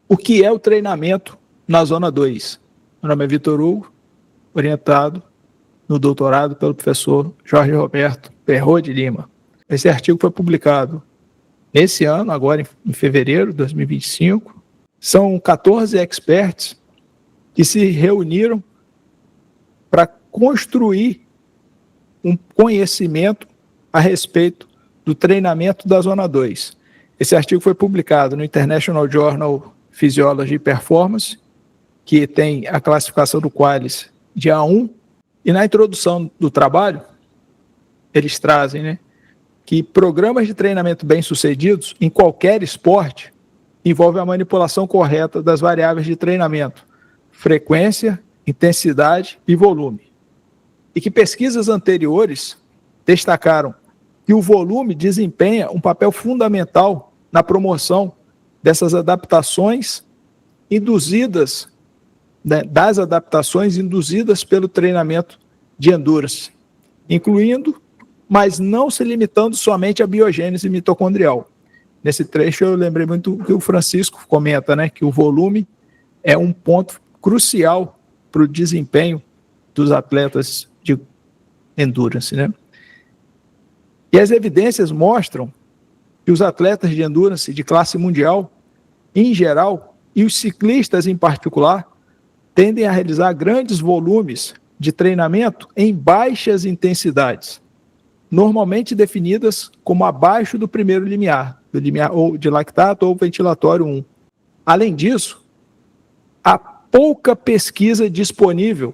O que é o treinamento na Zona 2? Meu nome é Vitor Hugo, orientado no doutorado pelo professor Jorge Roberto Perrot de Lima. Esse artigo foi publicado esse ano, agora em fevereiro de 2025. São 14 experts que se reuniram para construir um conhecimento a respeito do treinamento da Zona 2. Esse artigo foi publicado no International Journal Physiology and Performance, que tem a classificação do QALYS de A1, e na introdução do trabalho, eles trazem, que programas de treinamento bem-sucedidos em qualquer esporte envolvem a manipulação correta das variáveis de treinamento, frequência, intensidade e volume. E que pesquisas anteriores destacaram que o volume desempenha um papel fundamental na promoção dessas adaptações induzidas, das adaptações induzidas pelo treinamento de endurance, incluindo, mas não se limitando somente à biogênese mitocondrial. Nesse trecho eu lembrei muito que o Francisco comenta, que o volume é um ponto crucial para o desempenho dos atletas de endurance, E as evidências mostram que os atletas de endurance de classe mundial, em geral, e os ciclistas em particular, tendem a realizar grandes volumes de treinamento em baixas intensidades, normalmente definidas como abaixo do primeiro limiar, do limiar ou de lactato ou ventilatório 1. Além disso, há pouca pesquisa disponível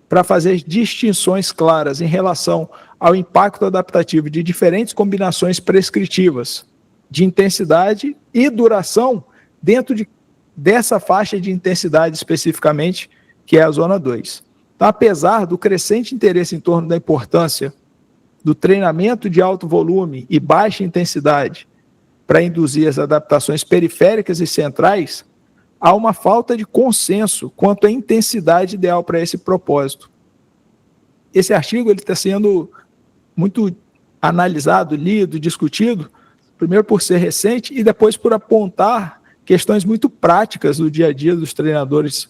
para fazer distinções claras em relação ao impacto adaptativo de diferentes combinações prescritivas de intensidade e duração dentro dessa faixa de intensidade especificamente, que é a Zona 2. Então, apesar do crescente interesse em torno da importância do treinamento de alto volume e baixa intensidade para induzir as adaptações periféricas e centrais, há uma falta de consenso quanto à intensidade ideal para esse propósito. Esse artigo está sendo muito analisado, lido, discutido, primeiro por ser recente e depois por apontar questões muito práticas do dia a dia dos treinadores,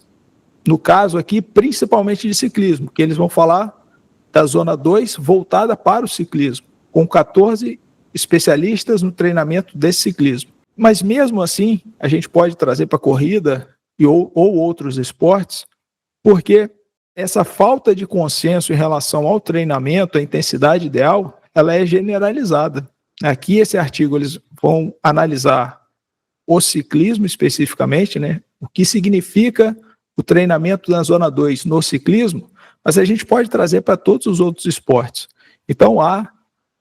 no caso aqui, principalmente de ciclismo, que eles vão falar da Zona 2 voltada para o ciclismo, com 14 especialistas no treinamento desse ciclismo. Mas mesmo assim, a gente pode trazer para a corrida ou outros esportes, porque essa falta de consenso em relação ao treinamento, a intensidade ideal, ela é generalizada. Aqui, esse artigo, eles vão analisar o ciclismo especificamente, o que significa o treinamento na Zona 2 no ciclismo, mas a gente pode trazer para todos os outros esportes. Então, há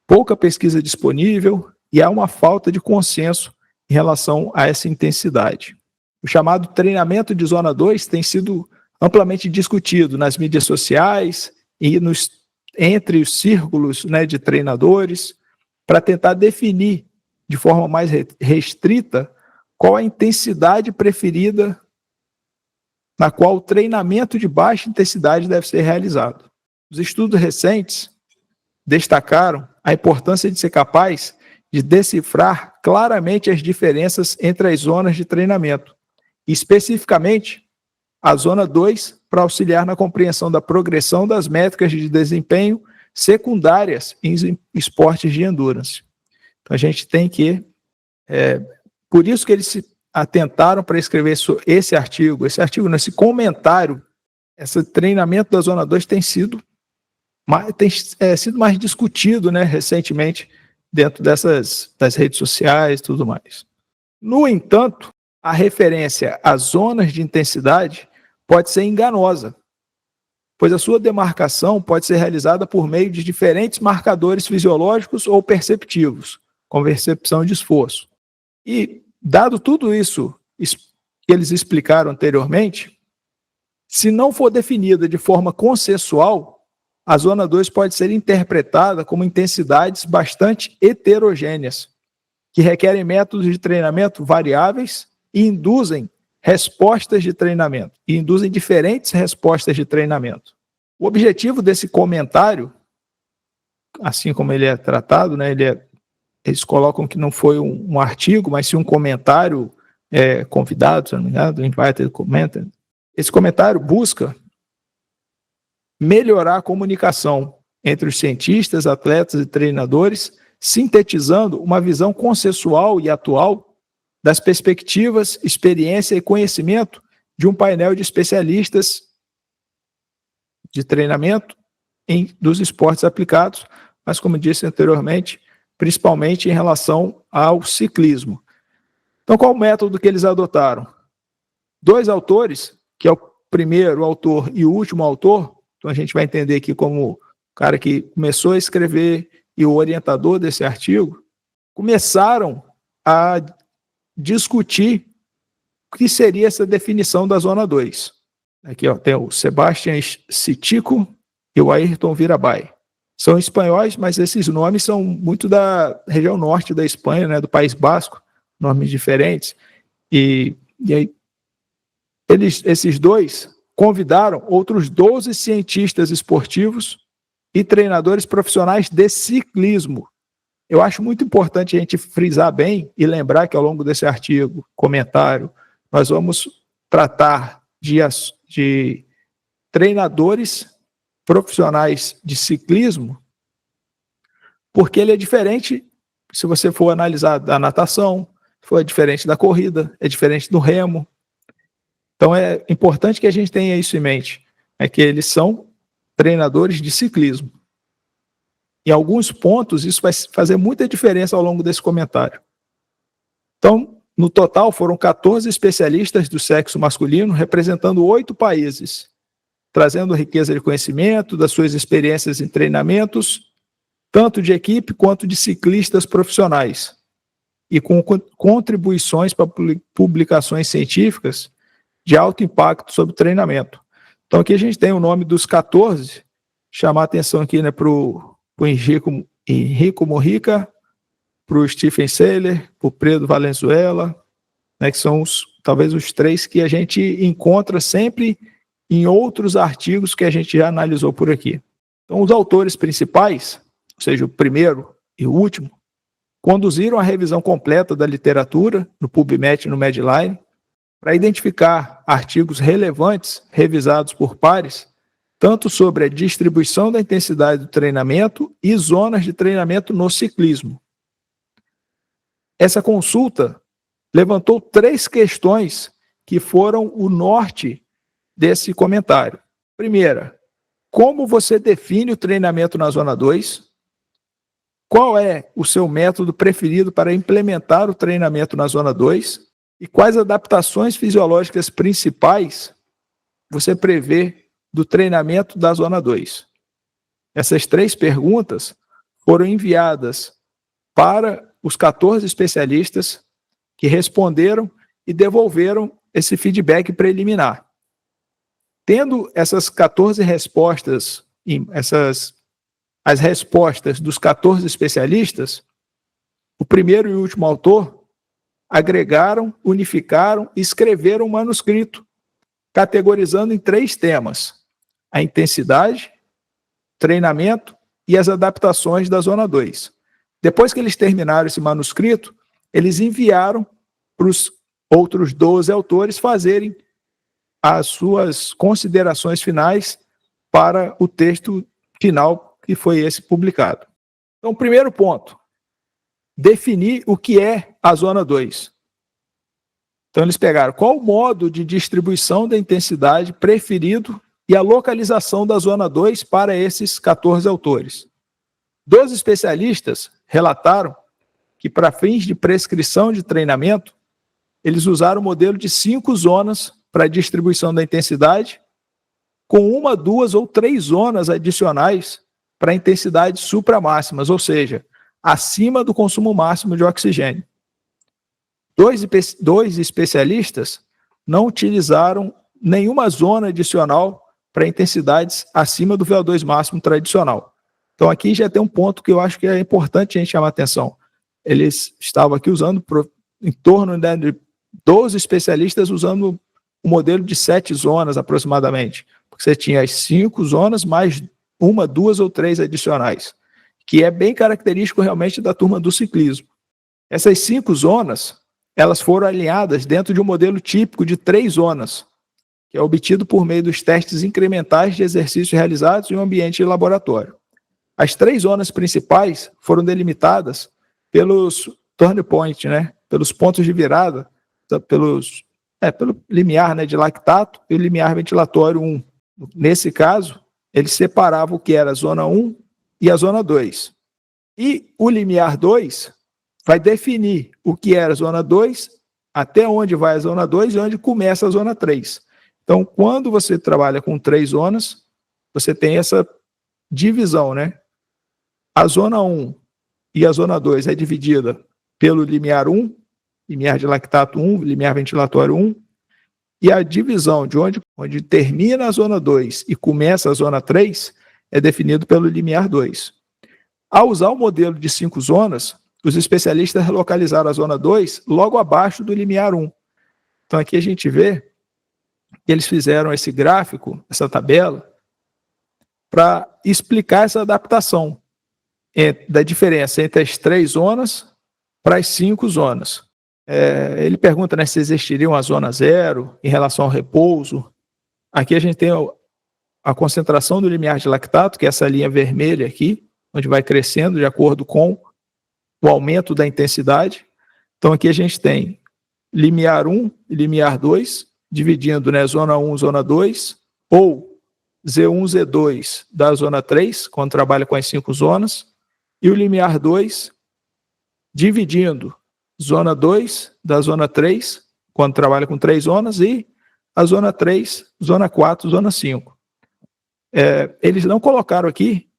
pouca pesquisa disponível e há uma falta de consenso em relação a essa intensidade. O chamado treinamento de Zona 2 tem sido amplamente discutido nas mídias sociais e entre os círculos de treinadores, para tentar definir de forma mais restrita qual a intensidade preferida na qual o treinamento de baixa intensidade deve ser realizado. Os estudos recentes destacaram a importância de ser capaz de decifrar claramente as diferenças entre as zonas de treinamento, especificamente a Zona 2 para auxiliar na compreensão da progressão das métricas de desempenho secundárias em esportes de endurance. Então a gente tem que... por isso que eles se atentaram para escrever esse artigo, esse comentário, esse treinamento da Zona 2 tem sido mais discutido recentemente dentro das redes sociais e tudo mais. No entanto, a referência às zonas de intensidade pode ser enganosa, pois a sua demarcação pode ser realizada por meio de diferentes marcadores fisiológicos ou perceptivos, com percepção de esforço. E, dado tudo isso que eles explicaram anteriormente, se não for definida de forma consensual, a Zona 2 pode ser interpretada como intensidades bastante heterogêneas, que requerem métodos de treinamento variáveis e induzem respostas de treinamento, e induzem diferentes respostas de treinamento. O objetivo desse comentário, assim como ele é tratado, eles colocam que não foi um artigo, mas sim um comentário convidado, se não me engano, invited commenter. Esse comentário busca melhorar a comunicação entre os cientistas, atletas e treinadores, sintetizando uma visão consensual e atual das perspectivas, experiência e conhecimento de um painel de especialistas de treinamento dos esportes aplicados, mas, como disse anteriormente, principalmente em relação ao ciclismo. Então, qual o método que eles adotaram? 2 autores, que é o primeiro autor e o último autor, então a gente vai entender aqui como o cara que começou a escrever e o orientador desse artigo, começaram a discutir o que seria essa definição da zona 2. Aqui tem o Sebastián Citico e o Ayrton Virabay. São espanhóis, mas esses nomes são muito da região norte da Espanha, né, do País Basco, nomes diferentes. E aí, esses 2 convidaram outros 12 cientistas esportivos e treinadores profissionais de ciclismo. Eu acho muito importante a gente frisar bem e lembrar que ao longo desse artigo, comentário, nós vamos tratar de treinadores profissionais de ciclismo, porque ele é diferente, se você for analisar da natação, é diferente da corrida, é diferente do remo. Então é importante que a gente tenha isso em mente, que eles são treinadores de ciclismo. Em alguns pontos, isso vai fazer muita diferença ao longo desse comentário. Então, no total, foram 14 especialistas do sexo masculino, representando 8 países, trazendo riqueza de conhecimento, das suas experiências em treinamentos, tanto de equipe quanto de ciclistas profissionais, e com contribuições para publicações científicas de alto impacto sobre treinamento. Então, aqui a gente tem o nome dos 14, chamar a atenção aqui, né, para o Henrico Morrica, para o Stephen Seiler, para o Pedro Valenzuela, né, que são talvez os 3 que a gente encontra sempre em outros artigos que a gente já analisou por aqui. Então, os autores principais, ou seja, o primeiro e o último, conduziram a revisão completa da literatura no PubMed e no Medline para identificar artigos relevantes revisados por pares, tanto sobre a distribuição da intensidade do treinamento e zonas de treinamento no ciclismo. Essa consulta levantou 3 questões que foram o norte desse comentário. Primeira, como você define o treinamento na zona 2? Qual é o seu método preferido para implementar o treinamento na zona 2? E quais adaptações fisiológicas principais você prevê do treinamento da zona 2? Essas 3 perguntas foram enviadas para os 14 especialistas que responderam e devolveram esse feedback preliminar. Tendo essas 14 respostas, as respostas dos 14 especialistas, o primeiro e o último autor agregaram, unificaram e escreveram um manuscrito, categorizando em 3 temas: a intensidade, treinamento e as adaptações da zona 2. Depois que eles terminaram esse manuscrito, eles enviaram para os outros 12 autores fazerem as suas considerações finais para o texto final, que foi esse publicado. Então, primeiro ponto, definir o que é a zona 2. Então, eles pegaram qual o modo de distribuição da intensidade preferido e a localização da zona 2 para esses 14 autores. 12 especialistas relataram que, para fins de prescrição de treinamento, eles usaram o modelo de 5 zonas para a distribuição da intensidade, com 1, 2 ou 3 zonas adicionais para intensidades supramáximas, ou seja, acima do consumo máximo de oxigênio. 2 especialistas não utilizaram nenhuma zona adicional para intensidades acima do VO2 máximo tradicional. Então aqui já tem um ponto que eu acho que é importante a gente chamar a atenção. Eles estavam aqui usando em torno de 12 especialistas usando um modelo de 7 zonas aproximadamente, porque você tinha as 5 zonas mais 1, 2 ou 3 adicionais, que é bem característico realmente da turma do ciclismo. Essas 5 zonas elas foram alinhadas dentro de um modelo típico de 3 zonas, que é obtido por meio dos testes incrementais de exercícios realizados em um ambiente de laboratório. As 3 zonas principais foram delimitadas pelos turn point, né? Pelos pontos de virada, pelo limiar, né, de lactato e o limiar ventilatório 1. Nesse caso, eles separavam o que era a zona 1 e a zona 2. E o limiar 2 vai definir o que era a zona 2, até onde vai a zona 2 e onde começa a zona 3. Então, quando você trabalha com 3 zonas, você tem essa divisão, né? A zona 1 e a zona 2 é dividida pelo limiar 1, limiar de lactato 1, limiar ventilatório 1, e a divisão de onde termina a zona 2 e começa a zona 3 é definido pelo limiar 2. Ao usar o modelo de 5 zonas, os especialistas localizaram a zona 2 logo abaixo do limiar 1. Então aqui a gente vê que eles fizeram esse gráfico, essa tabela, para explicar essa adaptação da diferença entre as 3 zonas para as 5 zonas. Ele pergunta, né, se existiria uma zona 0 em relação ao repouso. Aqui a gente tem a concentração do limiar de lactato, que é essa linha vermelha aqui, onde vai crescendo de acordo com o aumento da intensidade. Então aqui a gente tem limiar 1 e limiar 2, dividindo, né, zona 1, zona 2, ou Z1, Z2 da zona 3, quando trabalha com as 5 zonas, e o limiar 2 dividindo zona 2 da zona 3, quando trabalha com 3 zonas, e a zona 3, zona 4, zona 5. Eles não colocaram aqui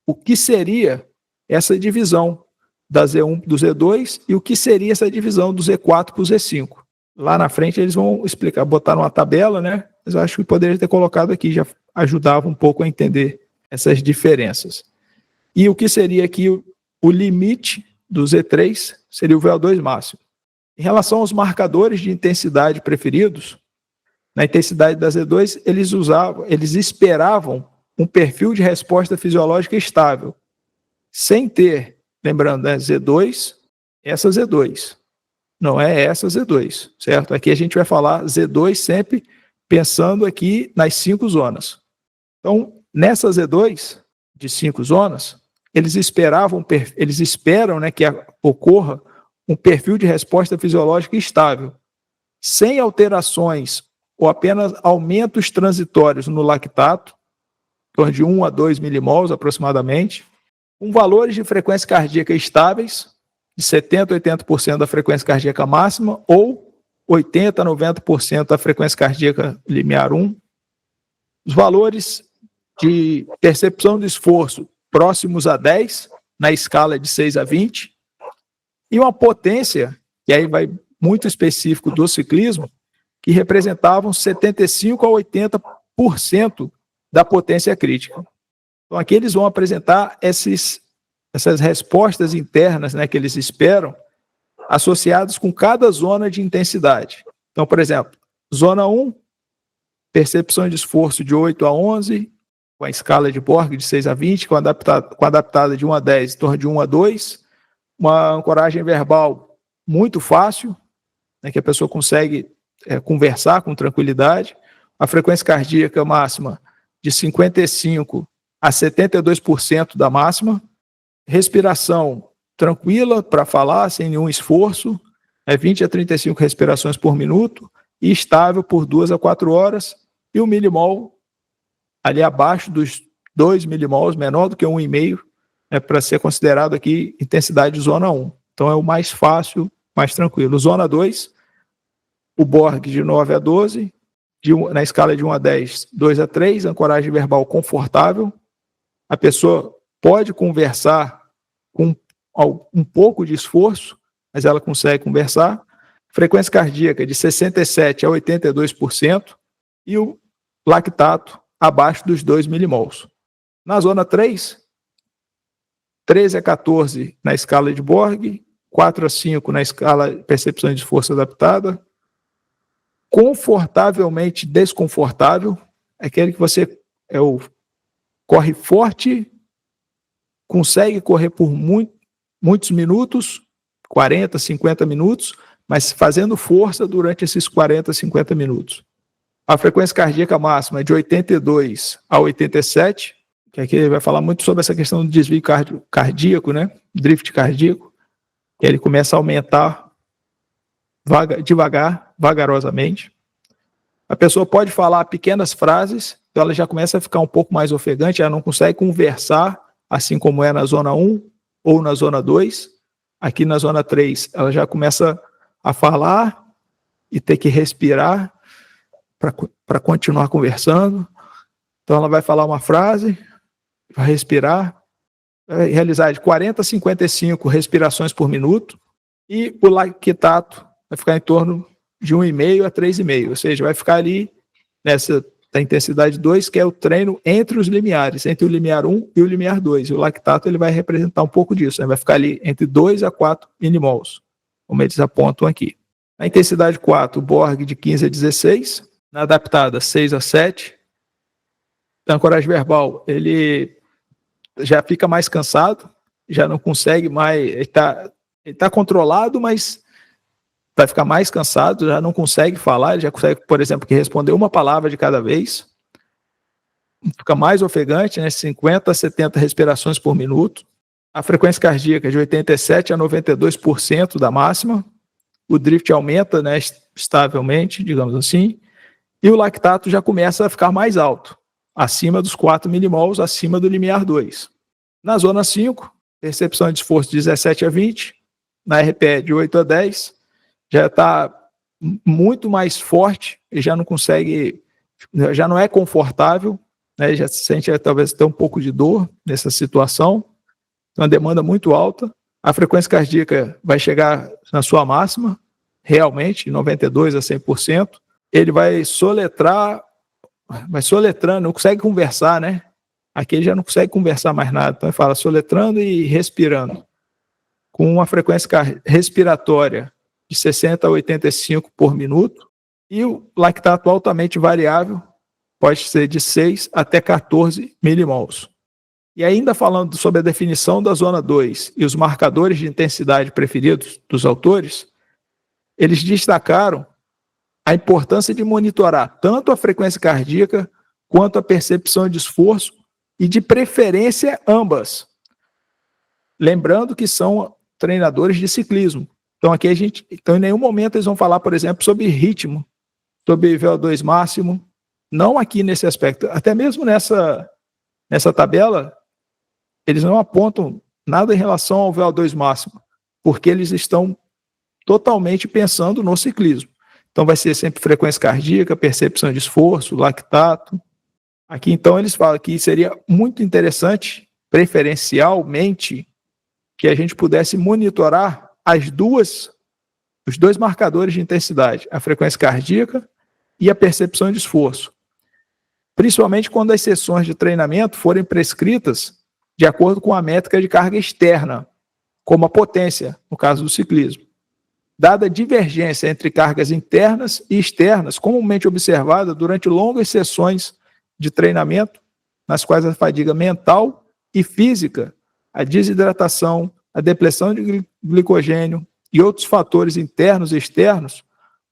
o que seria essa divisão da Z1 do Z2 e o que seria essa divisão do Z4 para o Z5. Lá na frente eles vão explicar, botar uma tabela, né? Mas eu acho que poderia ter colocado aqui, já ajudava um pouco a entender essas diferenças. E o que seria aqui o limite do Z3 seria o VO2 máximo. Em relação aos marcadores de intensidade preferidos, na intensidade da Z2, eles esperavam um perfil de resposta fisiológica estável, sem ter, lembrando, né, Z2, essa Z2. Não é essa Z2, certo? Aqui a gente vai falar Z2 sempre pensando aqui nas 5 zonas. Então, nessa Z2 de 5 zonas, eles esperam, né, que ocorra um perfil de resposta fisiológica estável, sem alterações ou apenas aumentos transitórios no lactato, em torno de 1 a 2 milimols aproximadamente, com valores de frequência cardíaca estáveis, de 70% a 80% da frequência cardíaca máxima, ou 80% a 90% da frequência cardíaca limiar 1. Os valores de percepção de esforço próximos a 10, na escala de 6 a 20, e uma potência, que aí vai muito específico do ciclismo, que representavam 75% a 80% da potência crítica. Então aqui eles vão apresentar essas respostas internas, né, que eles esperam, associadas com cada zona de intensidade. Então, por exemplo, zona 1, percepção de esforço de 8 a 11, com a escala de Borg de 6 a 20, com adaptada de 1 a 10, em torno de 1 a 2, uma ancoragem verbal muito fácil, né, que a pessoa consegue conversar com tranquilidade, a frequência cardíaca máxima de 55% a 72% da máxima, respiração tranquila para falar, sem nenhum esforço, 20 a 35 respirações por minuto, e estável por 2 a 4 horas, e o milimol ali abaixo dos 2 milimols, menor do que 1,5, para ser considerado aqui intensidade de zona 1. Então é o mais fácil, mais tranquilo. Zona 2, o Borg de 9 a 12, na escala de 1 a 10, 2 a 3, ancoragem verbal confortável. A pessoa pode conversar com um pouco de esforço, mas ela consegue conversar. Frequência cardíaca de 67% a 82%, e o lactato abaixo dos 2 milimols. Na zona 3, 13 a 14 na escala de Borg, 4 a 5 na escala de percepção de esforço adaptada, confortavelmente desconfortável, aquele que você corre forte, consegue correr por muitos minutos, 40, 50 minutos, mas fazendo força durante esses 40, 50 minutos. A frequência cardíaca máxima é de 82 a 87, que aqui ele vai falar muito sobre essa questão do desvio cardíaco, né? Drift cardíaco, que ele começa a aumentar devagar, vagarosamente. A pessoa pode falar pequenas frases, então ela já começa a ficar um pouco mais ofegante, ela não consegue conversar, assim como é na zona 1 ou na zona 2. Aqui na zona 3, ela já começa a falar e ter que respirar para continuar conversando. Então ela vai falar uma frase, vai respirar, vai realizar de 40 a 55 respirações por minuto, e o lactato vai ficar em torno de 1,5 a 3,5, ou seja, vai ficar ali nessa da intensidade 2, que é o treino entre os limiares, entre o limiar 1 e o limiar 2. E o lactato ele vai representar um pouco disso, né? Vai ficar ali entre 2 a 4 milimols, como eles apontam aqui. Na intensidade 4, o Borg de 15 a 16, na adaptada 6 a 7. Na ancoragem verbal, ele já fica mais cansado, já não consegue mais, ele está controlado, mas vai ficar mais cansado, já não consegue falar, ele já consegue, por exemplo, responder uma palavra de cada vez, fica mais ofegante, né, 50 a 70 respirações por minuto, a frequência cardíaca de 87 a 92% da máxima, o drift aumenta, né, estavelmente, digamos assim, e o lactato já começa a ficar mais alto, acima dos 4 milimols, acima do limiar 2. Na zona 5, percepção de esforço de 17 a 20, na RPE de 8 a 10, já está muito mais forte e já não consegue, já não é confortável, né, já se sente talvez até um pouco de dor nessa situação, uma demanda muito alta. A frequência cardíaca vai chegar na sua máxima, realmente, 92 a 100%. Ele vai soletrando, não consegue conversar, né? Aqui ele já não consegue conversar mais nada, então ele fala soletrando e respirando, com uma frequência respiratória de 60 a 85 por minuto, e o lactato altamente variável pode ser de 6 até 14 milimols. E ainda falando sobre a definição da zona 2 e os marcadores de intensidade preferidos dos autores, eles destacaram a importância de monitorar tanto a frequência cardíaca quanto a percepção de esforço e, de preferência, ambas. Lembrando que são treinadores de ciclismo. Então, aqui em nenhum momento eles vão falar, por exemplo, sobre ritmo, sobre VO2 máximo, não aqui nesse aspecto. Até mesmo nessa tabela, eles não apontam nada em relação ao VO2 máximo, porque eles estão totalmente pensando no ciclismo. Então, vai ser sempre frequência cardíaca, percepção de esforço, lactato. Aqui, então, eles falam que seria muito interessante, preferencialmente, que a gente pudesse monitorar os dois marcadores de intensidade, a frequência cardíaca e a percepção de esforço. Principalmente quando as sessões de treinamento forem prescritas de acordo com a métrica de carga externa, como a potência, no caso do ciclismo. Dada a divergência entre cargas internas e externas, comumente observada durante longas sessões de treinamento, nas quais a fadiga mental e física, a desidratação, a depressão de glicogênio e outros fatores internos e externos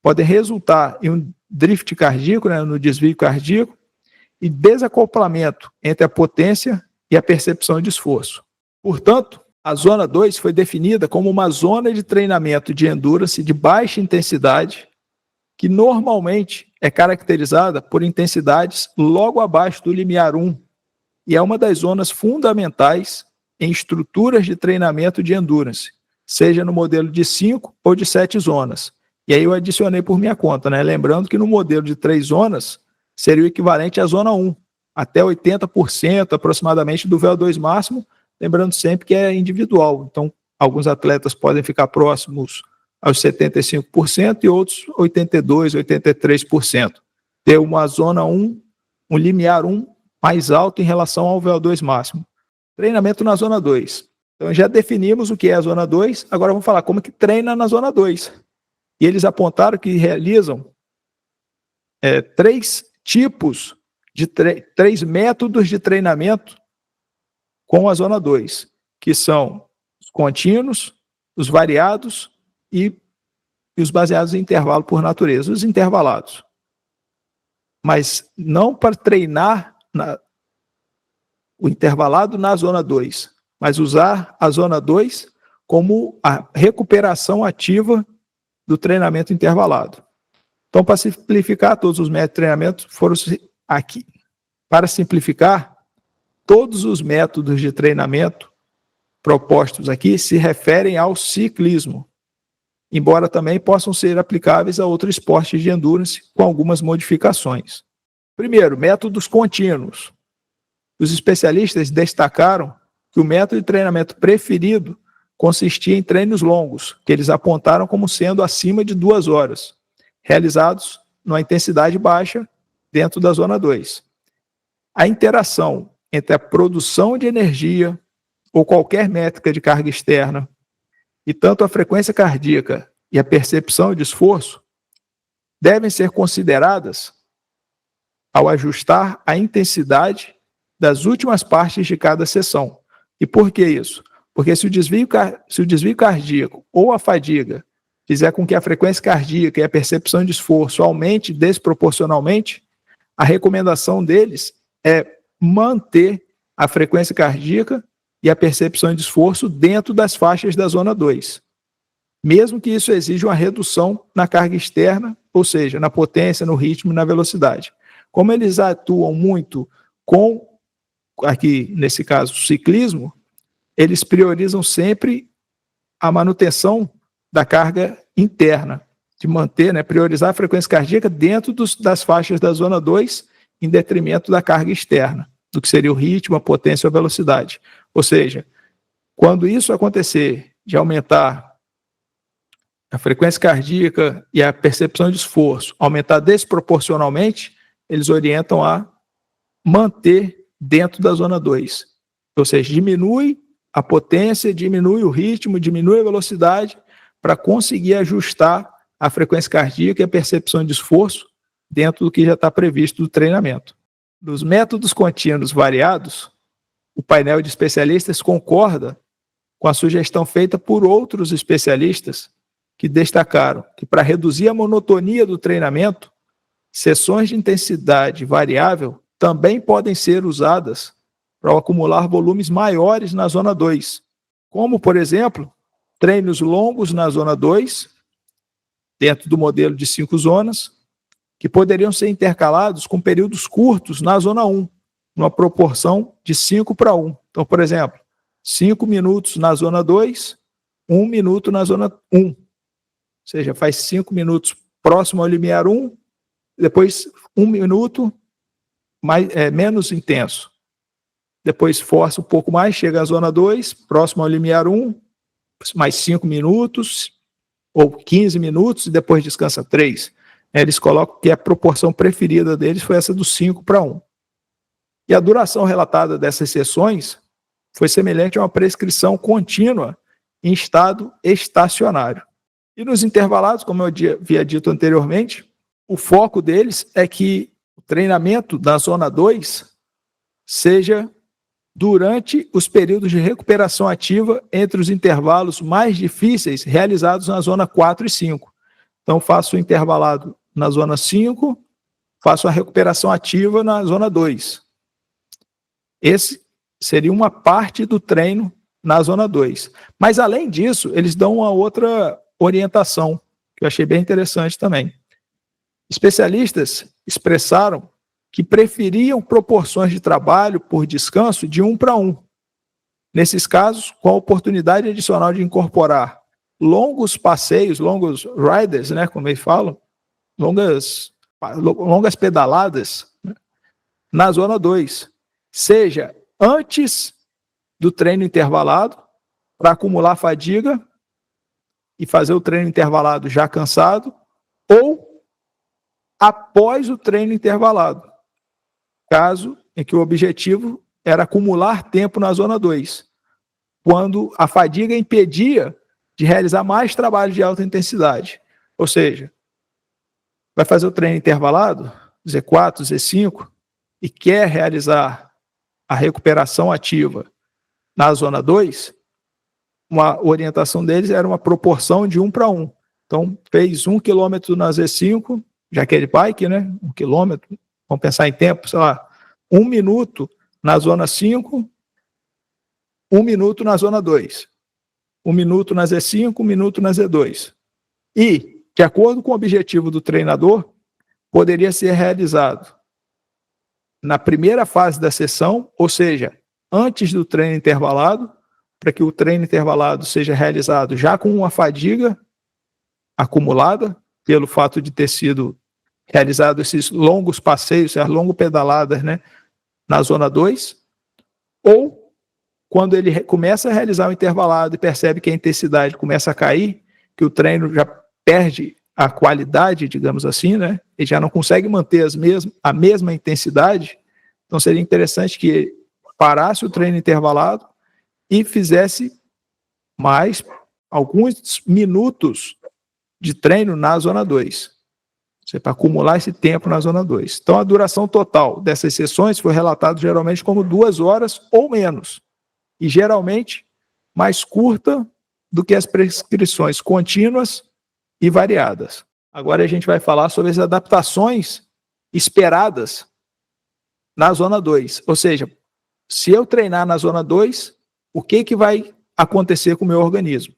podem resultar em um drift cardíaco, né, no desvio cardíaco, e desacoplamento entre a potência e a percepção de esforço. Portanto, a zona 2 foi definida como uma zona de treinamento de endurance de baixa intensidade, que normalmente é caracterizada por intensidades logo abaixo do limiar 1, e é uma das zonas fundamentais em estruturas de treinamento de endurance, seja no modelo de 5 ou de 7 zonas. E aí eu adicionei por minha conta, né? Lembrando que no modelo de 3 zonas seria o equivalente à zona 1, até 80% aproximadamente do VO2 máximo, lembrando sempre que é individual. Então, alguns atletas podem ficar próximos aos 75% e outros 82%, 83%. Ter uma zona 1, um limiar 1 mais alto em relação ao VO2 máximo. Treinamento na zona 2. Então, já definimos o que é a zona 2, agora vamos falar como que treina na zona 2. E eles apontaram que realizam 3 tipos, de 3 métodos de treinamento com a zona 2, que são os contínuos, os variados e os baseados em intervalo por natureza, os intervalados. Mas não para treinar o intervalado na zona 2, mas usar a zona 2 como a recuperação ativa do treinamento intervalado. Então, para simplificar, todos os métodos de treinamento foram aqui. Para simplificar, todos os métodos de treinamento propostos aqui se referem ao ciclismo, embora também possam ser aplicáveis a outros esportes de endurance com algumas modificações. Primeiro, métodos contínuos. Os especialistas destacaram que o método de treinamento preferido consistia em treinos longos, que eles apontaram como sendo acima de 2 horas, realizados numa intensidade baixa dentro da zona 2. A interação entre a produção de energia ou qualquer métrica de carga externa e tanto a frequência cardíaca e a percepção de esforço devem ser consideradas ao ajustar a intensidade das últimas partes de cada sessão. E por que isso? Porque se o desvio cardíaco ou a fadiga fizer com que a frequência cardíaca e a percepção de esforço aumente desproporcionalmente, a recomendação deles é manter a frequência cardíaca e a percepção de esforço dentro das faixas da zona 2, mesmo que isso exija uma redução na carga externa, ou seja, na potência, no ritmo e na velocidade. Como eles atuam muito com, aqui nesse caso, o ciclismo, eles priorizam sempre a manutenção da carga interna, de manter, priorizar a frequência cardíaca dentro das faixas da zona 2, em detrimento da carga externa, do que seria o ritmo, a potência ou a velocidade. Ou seja, quando isso acontecer, de aumentar a frequência cardíaca e a percepção de esforço, aumentar desproporcionalmente, eles orientam a manter dentro da zona 2. Ou seja, diminui a potência, diminui o ritmo, diminui a velocidade para conseguir ajustar a frequência cardíaca e a percepção de esforço dentro do que já está previsto do treinamento. Dos métodos contínuos variados, o painel de especialistas concorda com a sugestão feita por outros especialistas que destacaram que para reduzir a monotonia do treinamento, sessões de intensidade variável também podem ser usadas para acumular volumes maiores na zona 2, como, por exemplo, treinos longos na zona 2, dentro do modelo de 5 zonas, que poderiam ser intercalados com períodos curtos na zona 1, numa proporção de 5:1. Então, por exemplo, 5 minutos na zona 2, 1 minuto na zona 1. Ou seja, faz 5 minutos próximo ao limiar 1, depois 1 minuto menos intenso. Depois força um pouco mais, chega à zona 2, próximo ao limiar 1, mais 5 minutos, ou 15 minutos, e depois descansa 3. Eles colocam que a proporção preferida deles foi essa do 5:1. E a duração relatada dessas sessões foi semelhante a uma prescrição contínua em estado estacionário. E nos intervalados, como eu havia dito anteriormente, o foco deles é que o treinamento da zona 2 seja durante os períodos de recuperação ativa entre os intervalos mais difíceis realizados na zona 4 e 5. Então, faço o intervalado na zona 5, faço a recuperação ativa na zona 2. Esse seria uma parte do treino na zona 2. Mas, além disso, eles dão uma outra orientação, que eu achei bem interessante também. Especialistas expressaram que preferiam proporções de trabalho por descanso de 1:1. Nesses casos, com a oportunidade adicional de incorporar longos passeios, longos riders, como eles falam, longas pedaladas, na zona 2, seja antes do treino intervalado, para acumular fadiga e fazer o treino intervalado já cansado, ou após o treino intervalado, caso em que o objetivo era acumular tempo na zona 2, quando a fadiga impedia de realizar mais trabalho de alta intensidade. Ou seja, vai fazer o treino intervalado, Z4, Z5, e quer realizar a recuperação ativa na zona 2, uma orientação deles era uma proporção de 1 para 1. Então, fez 1 quilômetro na Z5, já que é de bike, né? 1 quilômetro, vamos pensar em tempo, sei lá, 1 minuto na zona 5, 1 minuto na zona 2. 1 minuto na Z5, 1 minuto na Z2. E, de acordo com o objetivo do treinador, poderia ser realizado na primeira fase da sessão, ou seja, antes do treino intervalado, para que o treino intervalado seja realizado já com uma fadiga acumulada, pelo fato de ter sido realizado esses longos passeios, essas longas pedaladas, né, na zona 2, ou quando ele começa a realizar o intervalado e percebe que a intensidade começa a cair, que o treino já perde a qualidade, digamos assim, né, ele já não consegue manter a mesma intensidade, então seria interessante que ele parasse o treino intervalado e fizesse mais alguns minutos de treino na zona 2. Para acumular esse tempo na zona 2. Então, a duração total dessas sessões foi relatada geralmente como 2 horas ou menos. E geralmente mais curta do que as prescrições contínuas e variadas. Agora a gente vai falar sobre as adaptações esperadas na zona 2. Ou seja, se eu treinar na zona 2, o que vai acontecer com o meu organismo?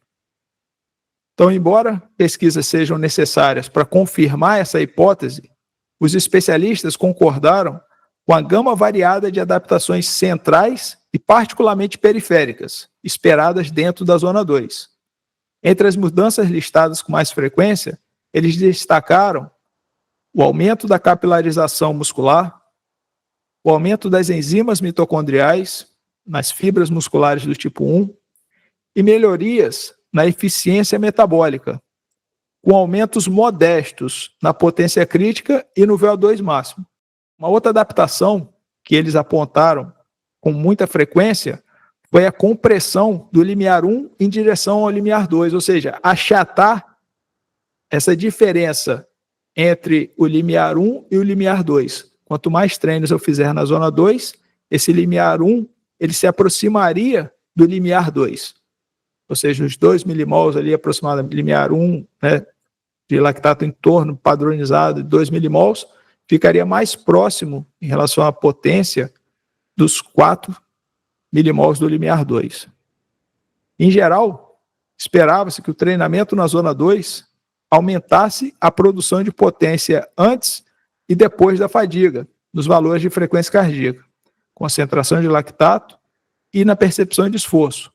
Então, embora pesquisas sejam necessárias para confirmar essa hipótese, os especialistas concordaram com a gama variada de adaptações centrais e particularmente periféricas, esperadas dentro da zona 2. Entre as mudanças listadas com mais frequência, eles destacaram o aumento da capilarização muscular, o aumento das enzimas mitocondriais nas fibras musculares do tipo 1 e melhorias na eficiência metabólica, com aumentos modestos na potência crítica e no VO2 máximo. Uma outra adaptação que eles apontaram com muita frequência foi a compressão do limiar 1 em direção ao limiar 2, ou seja, achatar essa diferença entre o limiar 1 e o limiar 2. Quanto mais treinos eu fizer na zona 2, esse limiar 1 ele se aproximaria do limiar 2. Ou seja, os 2 milimols ali aproximadamente, limiar 1, né, de lactato em torno padronizado de 2 milimols, ficaria mais próximo em relação à potência dos 4 milimols do limiar 2. Em geral, esperava-se que o treinamento na zona 2 aumentasse a produção de potência antes e depois da fadiga, nos valores de frequência cardíaca, concentração de lactato e na percepção de esforço,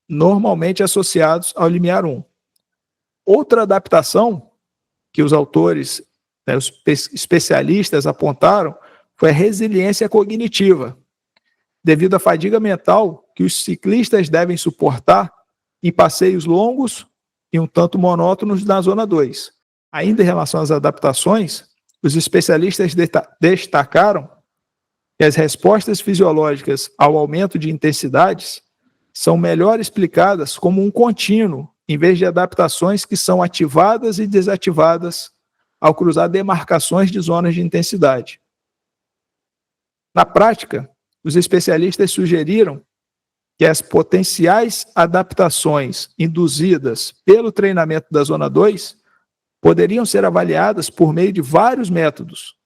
normalmente associados ao limiar 1. Outra adaptação que os autores, né, os especialistas apontaram foi a resiliência cognitiva, devido à fadiga mental que os ciclistas devem suportar em passeios longos e um tanto monótonos na zona 2. Ainda em relação às adaptações, os especialistas destacaram que as respostas fisiológicas ao aumento de intensidades são melhor explicadas como um contínuo, em vez de adaptações que são ativadas e desativadas ao cruzar demarcações de zonas de intensidade. Na prática, os especialistas sugeriram que as potenciais adaptações induzidas pelo treinamento da zona 2 poderiam ser avaliadas por meio de vários métodos: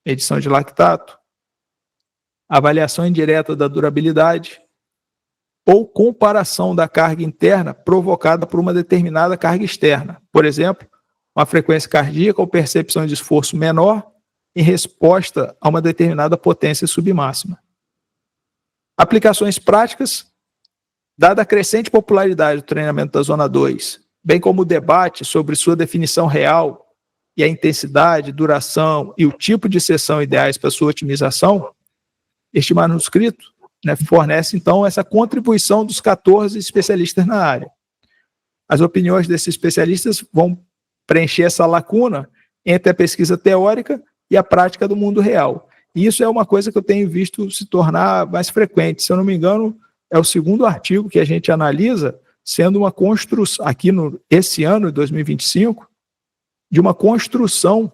medição de lactato, avaliação indireta da durabilidade, ou comparação da carga interna provocada por uma determinada carga externa. Por exemplo, uma frequência cardíaca ou percepção de esforço menor em resposta a uma determinada potência submáxima. Aplicações práticas, dada a crescente popularidade do treinamento da zona 2, bem como o debate sobre sua definição real e a intensidade, duração e o tipo de sessão ideais para sua otimização, este manuscrito, né, fornece, então, essa contribuição dos 14 especialistas na área. As opiniões desses especialistas vão preencher essa lacuna entre a pesquisa teórica e a prática do mundo real. E isso é uma coisa que eu tenho visto se tornar mais frequente. Se eu não me engano, é o segundo artigo que a gente analisa, sendo uma construção, aqui esse ano, de 2025, de uma construção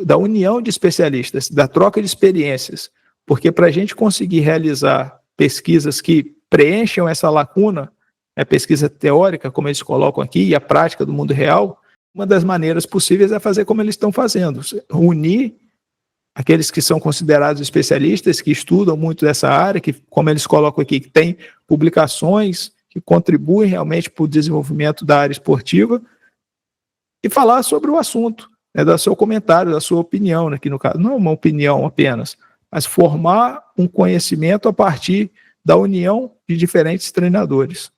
da união de especialistas, da troca de experiências, porque para a gente conseguir realizar pesquisas que preencham essa lacuna, a pesquisa teórica, como eles colocam aqui, e a prática do mundo real, uma das maneiras possíveis é fazer como eles estão fazendo, unir aqueles que são considerados especialistas, que estudam muito dessa área, que, como eles colocam aqui, que tem publicações que contribuem realmente para o desenvolvimento da área esportiva, e falar sobre o assunto, né, dar seu comentário, da sua opinião, aqui no caso, não uma opinião apenas, mas formar um conhecimento a partir da união de diferentes treinadores.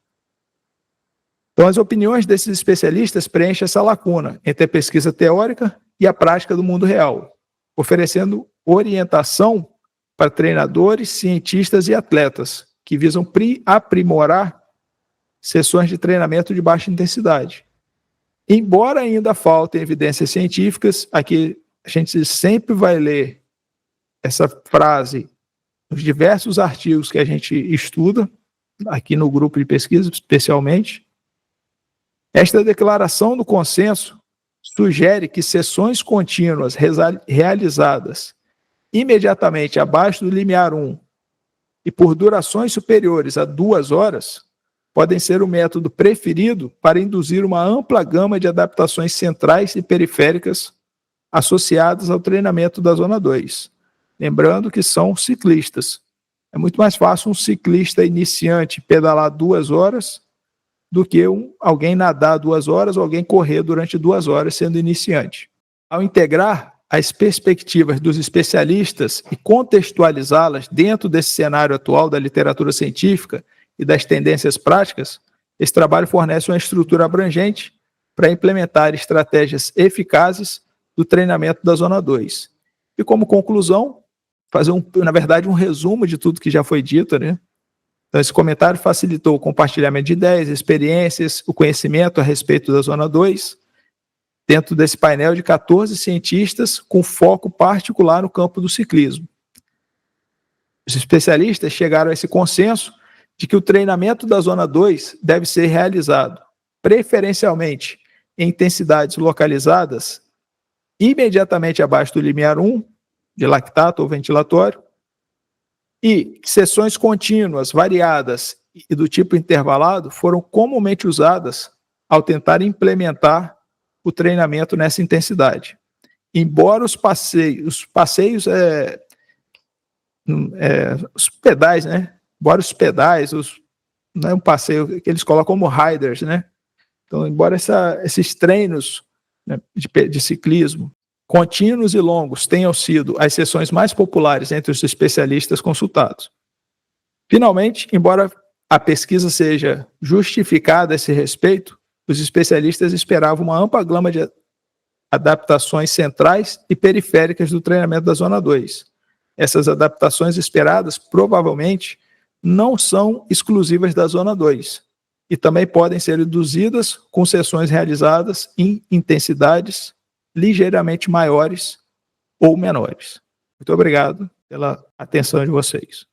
Então, as opiniões desses especialistas preenchem essa lacuna entre a pesquisa teórica e a prática do mundo real, oferecendo orientação para treinadores, cientistas e atletas que visam aprimorar sessões de treinamento de baixa intensidade. Embora ainda faltem evidências científicas, aqui a gente sempre vai ler essa frase nos diversos artigos que a gente estuda, aqui no grupo de pesquisa especialmente. Esta declaração do consenso sugere que sessões contínuas realizadas imediatamente abaixo do limiar 1 e por durações superiores a 2 horas podem ser o método preferido para induzir uma ampla gama de adaptações centrais e periféricas associadas ao treinamento da zona 2. Lembrando que são ciclistas. É muito mais fácil um ciclista iniciante pedalar 2 horas do que alguém nadar 2 horas ou alguém correr durante 2 horas sendo iniciante. Ao integrar as perspectivas dos especialistas e contextualizá-las dentro desse cenário atual da literatura científica e das tendências práticas, esse trabalho fornece uma estrutura abrangente para implementar estratégias eficazes do treinamento da Zona 2. E como conclusão, fazer, na verdade, um resumo de tudo que já foi dito, né? Então, esse comentário facilitou o compartilhamento de ideias, experiências, o conhecimento a respeito da Zona 2, dentro desse painel de 14 cientistas com foco particular no campo do ciclismo. Os especialistas chegaram a esse consenso de que o treinamento da Zona 2 deve ser realizado, preferencialmente, em intensidades localizadas imediatamente abaixo do limiar 1, de lactato ou ventilatório, e sessões contínuas, variadas e do tipo intervalado foram comumente usadas ao tentar implementar o treinamento nessa intensidade. Embora os passeios, os pedais, né? Embora os pedais, não é um passeio que eles colocam como riders, né? Então, embora esses treinos, né, de ciclismo contínuos e longos tenham sido as sessões mais populares entre os especialistas consultados. Finalmente, embora a pesquisa seja justificada a esse respeito, os especialistas esperavam uma ampla gama de adaptações centrais e periféricas do treinamento da Zona 2. Essas adaptações esperadas provavelmente não são exclusivas da Zona 2 e também podem ser induzidas com sessões realizadas em intensidades ligeiramente maiores ou menores. Muito obrigado pela atenção de vocês.